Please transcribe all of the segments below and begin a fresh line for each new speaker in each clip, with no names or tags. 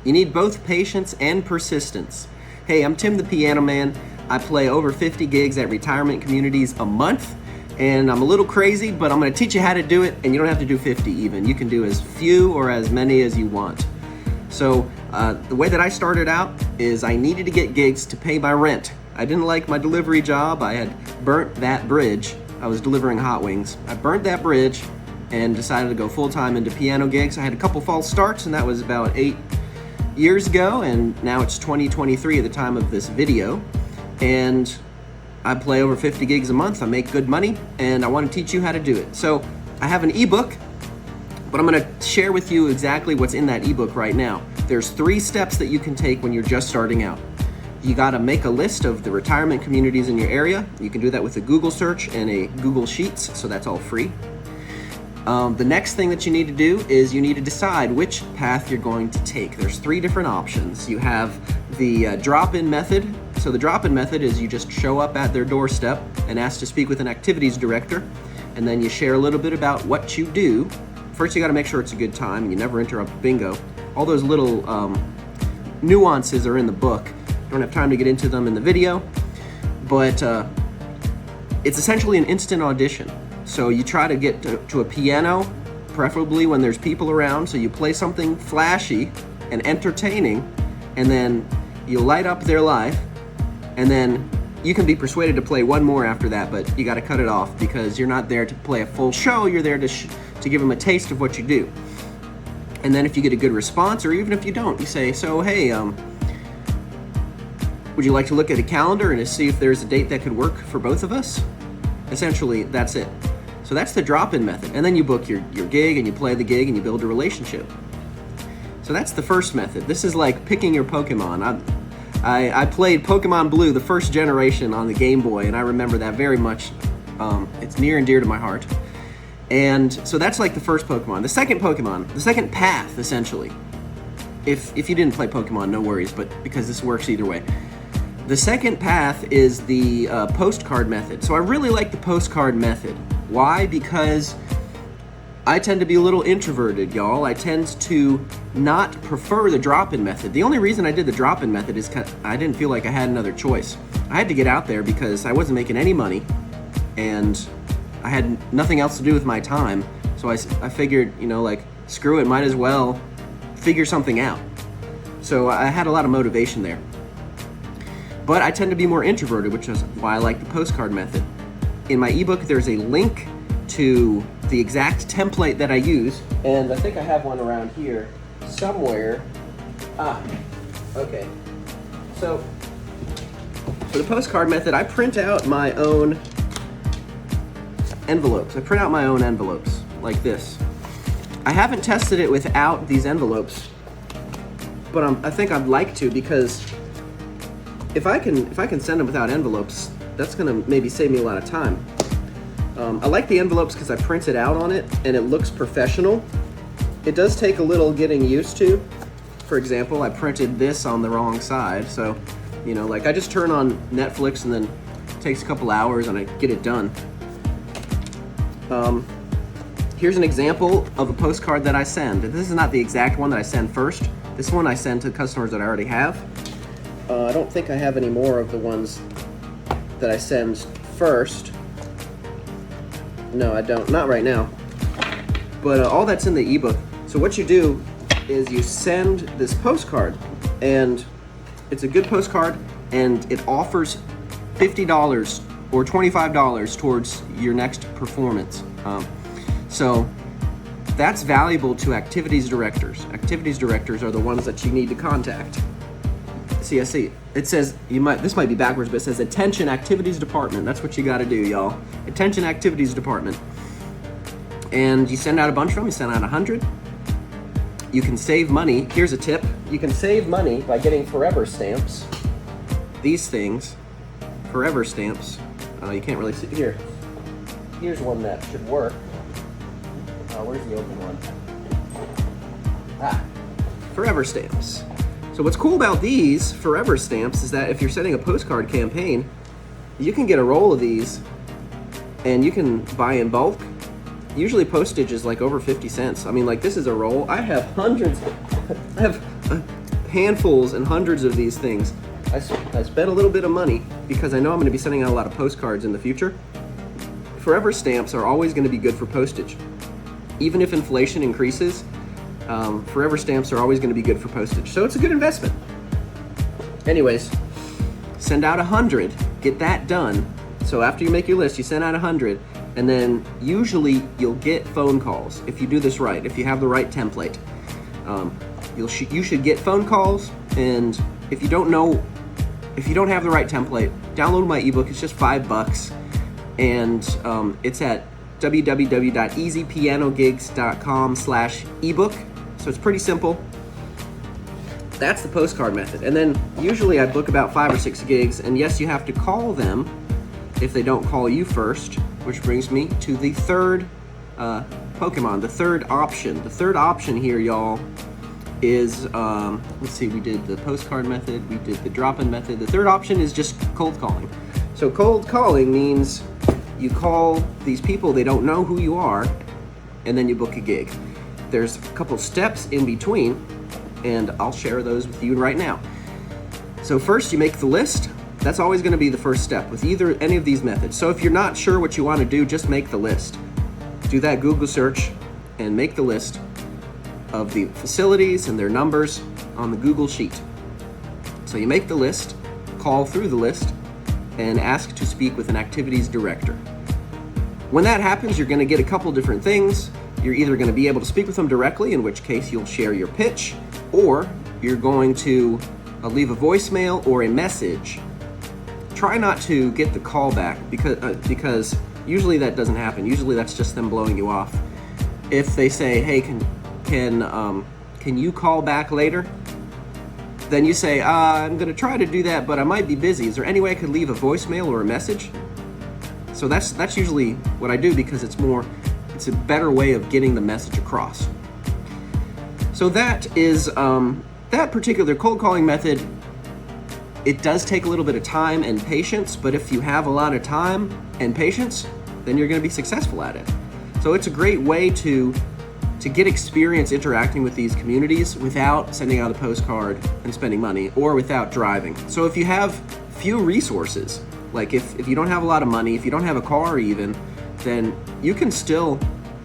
You need both patience and persistence. Hey, I'm Tim the Piano Man. I play over 50 gigs at retirement communities a month, and I'm a little crazy, but I'm gonna teach you how to do it, and you don't have to do 50 even. You can do as few or as many as you want. So the way that I started out is I needed to get gigs to pay my rent. I didn't like my delivery job. I had burnt that bridge. I was delivering hot wings. I burnt that bridge and decided to go full-time into piano gigs. I had a couple false starts, and that was about 8 years ago, and now it's 2023 at the time of this video. And I play over 50 gigs a month. I make good money, and I want to teach you how to do it. So I have an ebook, but I'm going to share with you exactly what's in that ebook right now. There's 3 steps that you can take when you're just starting out. You got to make a list of the retirement communities in your area. You can do that with a Google search and a Google Sheets, so that's all free. The next thing that you need to do is you need to decide which path you're going to take. There's 3 different options. You have the drop-in method. So the drop-in method is you just show up at their doorstep and ask to speak with an activities director, and then you share a little bit about what you do. First, you got to make sure it's a good time, and you never interrupt bingo. All those little nuances are in the book. Don't have time to get into them in the video, but it's essentially an instant audition. So you try to get to a piano, preferably when there's people around, so you play something flashy and entertaining, and then you light up their life, and then you can be persuaded to play one more after that, but you got to cut it off because you're not there to play a full show. You're there to give them a taste of what you do. And then if you get a good response, or even if you don't, you say, so hey, would you like to look at a calendar and to see if there's a date that could work for both of us? Essentially, that's it. So that's the drop-in method. And then you book your gig, and you play the gig, and you build a relationship. So that's the first method. This is like picking your Pokemon. I played Pokemon Blue, the first generation, on the Game Boy, and I remember that very much. It's near and dear to my heart. And so that's like the first Pokemon. The second Pokemon, the second path, essentially. If you didn't play Pokemon, no worries, but because this works either way. The second path is the postcard method. So I really like the postcard method. Why? Because I tend to be a little introverted, y'all. I tend to not prefer the drop-in method. The only reason I did the drop-in method is because I didn't feel like I had another choice. I had to get out there because I wasn't making any money, and I had nothing else to do with my time. So I figured, like, screw it, might as well figure something out. So I had a lot of motivation there. But I tend to be more introverted, which is why I like the postcard method. In my ebook, there's a link to the exact template that I use, and I think I have one around here somewhere. Okay. So for the postcard method, I print out my own envelopes. I print out my own envelopes like this. I haven't tested it without these envelopes, but I think I'd like to, because if I can send them without envelopes, that's gonna maybe save me a lot of time. I like the envelopes because I print it out on it and it looks professional. It does take a little getting used to. For example, I printed this on the wrong side, so like I just turn on Netflix and then it takes a couple hours and I get it done. Here's an example of a postcard that I send. This is not the exact one that I send first. This one I send to customers that I already have. I don't think I have any more of the ones that I send first. No, I don't. Not right now. But all that's in the ebook. So what you do is you send this postcard, and it's a good postcard, and it offers $50 or $25 towards your next performance. So that's valuable to activities directors. Activities directors are the ones that you need to contact. See, I see. It says, this might be backwards, but it says Attention Activities Department. That's what you got to do, y'all. Attention Activities Department. And you send out a bunch of them. You send out 100. You can save money. Here's a tip. You can save money by getting forever stamps. These things, forever stamps. You can't really see. Here. Here's one that should work. Where's the open one? Forever stamps. So what's cool about these forever stamps is that if you're setting a postcard campaign, you can get a roll of these and you can buy in bulk. Usually postage is like over 50 cents. I mean, like, this is a roll. I have hundreds. I have handfuls and hundreds of these things. I spent a little bit of money because I know I'm going to be sending out a lot of postcards in the future. Forever stamps are always going to be good for postage. Even if inflation increases, forever stamps are always going to be good for postage. So it's a good investment. Anyways, send out 100, get that done. So after you make your list, you send out 100, and then usually you'll get phone calls if you do this right, if you have the right template. You should get phone calls, and if you don't have the right template, download my ebook. It's just $5, and it's at www.easypianogigs.com/ebook. So it's pretty simple. That's the postcard method. And then usually I book about 5 or 6 gigs, and yes, you have to call them if they don't call you first, which brings me to the third Pokemon, the third option. The third option here, y'all, is, let's see, we did the postcard method, we did the drop-in method. The third option is just cold calling. So cold calling means you call these people, they don't know who you are, and then you book a gig. There's a couple steps in between, and I'll share those with you right now. So first, you make the list. That's always going to be the first step with any of these methods. So if you're not sure what you want to do, just make the list. Do that Google search and make the list of the facilities and their numbers on the Google sheet. So you make the list, call through the list, and ask to speak with an activities director. When that happens, you're going to get a couple different things. You're either going to be able to speak with them directly, in which case you'll share your pitch, or you're going to leave a voicemail or a message. Try not to get the call back because usually that doesn't happen. Usually that's just them blowing you off. If they say, "Hey, can you call back later?" Then you say, "I'm going to try to do that, but I might be busy. Is there any way I could leave a voicemail or a message?" So that's usually what I do because it's a better way of getting the message across. So that is that particular cold calling method. It does take a little bit of time and patience, but if you have a lot of time and patience, then you're going to be successful at it. So it's a great way to get experience interacting with these communities without sending out a postcard and spending money, or without driving. So if you have few resources, like if you don't have a lot of money, if you don't have a car even, then you can still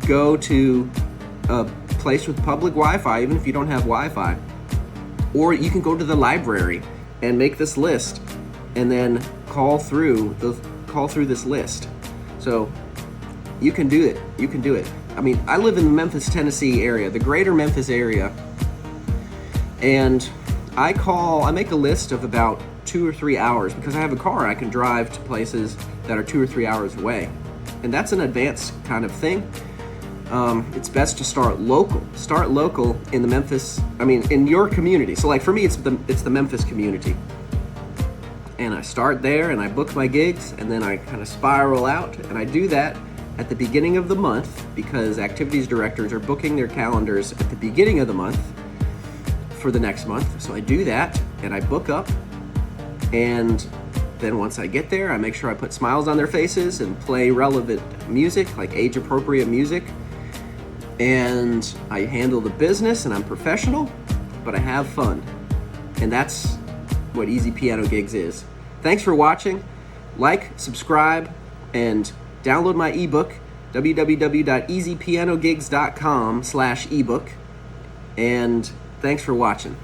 go to a place with public Wi-Fi, even if you don't have Wi-Fi. Or you can go to the library and make this list, and then call through this list. So you can do it. You can do it. I mean, I live in the Memphis, Tennessee area, the greater Memphis area, and I make a list of about 2 or 3 hours because I have a car. I can drive to places that are 2 or 3 hours away, and that's an advanced kind of thing. It's best to start local. Start local in the Memphis, in your community. So like for me, it's the Memphis community. And I start there and I book my gigs, and then I kind of spiral out, and I do that at the beginning of the month because activities directors are booking their calendars at the beginning of the month for the next month. So I do that and I book up, and then once I get there, I make sure I put smiles on their faces and play relevant music, like age-appropriate music. And I handle the business, and I'm professional, but I have fun. And that's what Easy Piano Gigs is. Thanks for watching. Like, subscribe, and download my ebook, www.easypianogigs.com/ebook. And thanks for watching.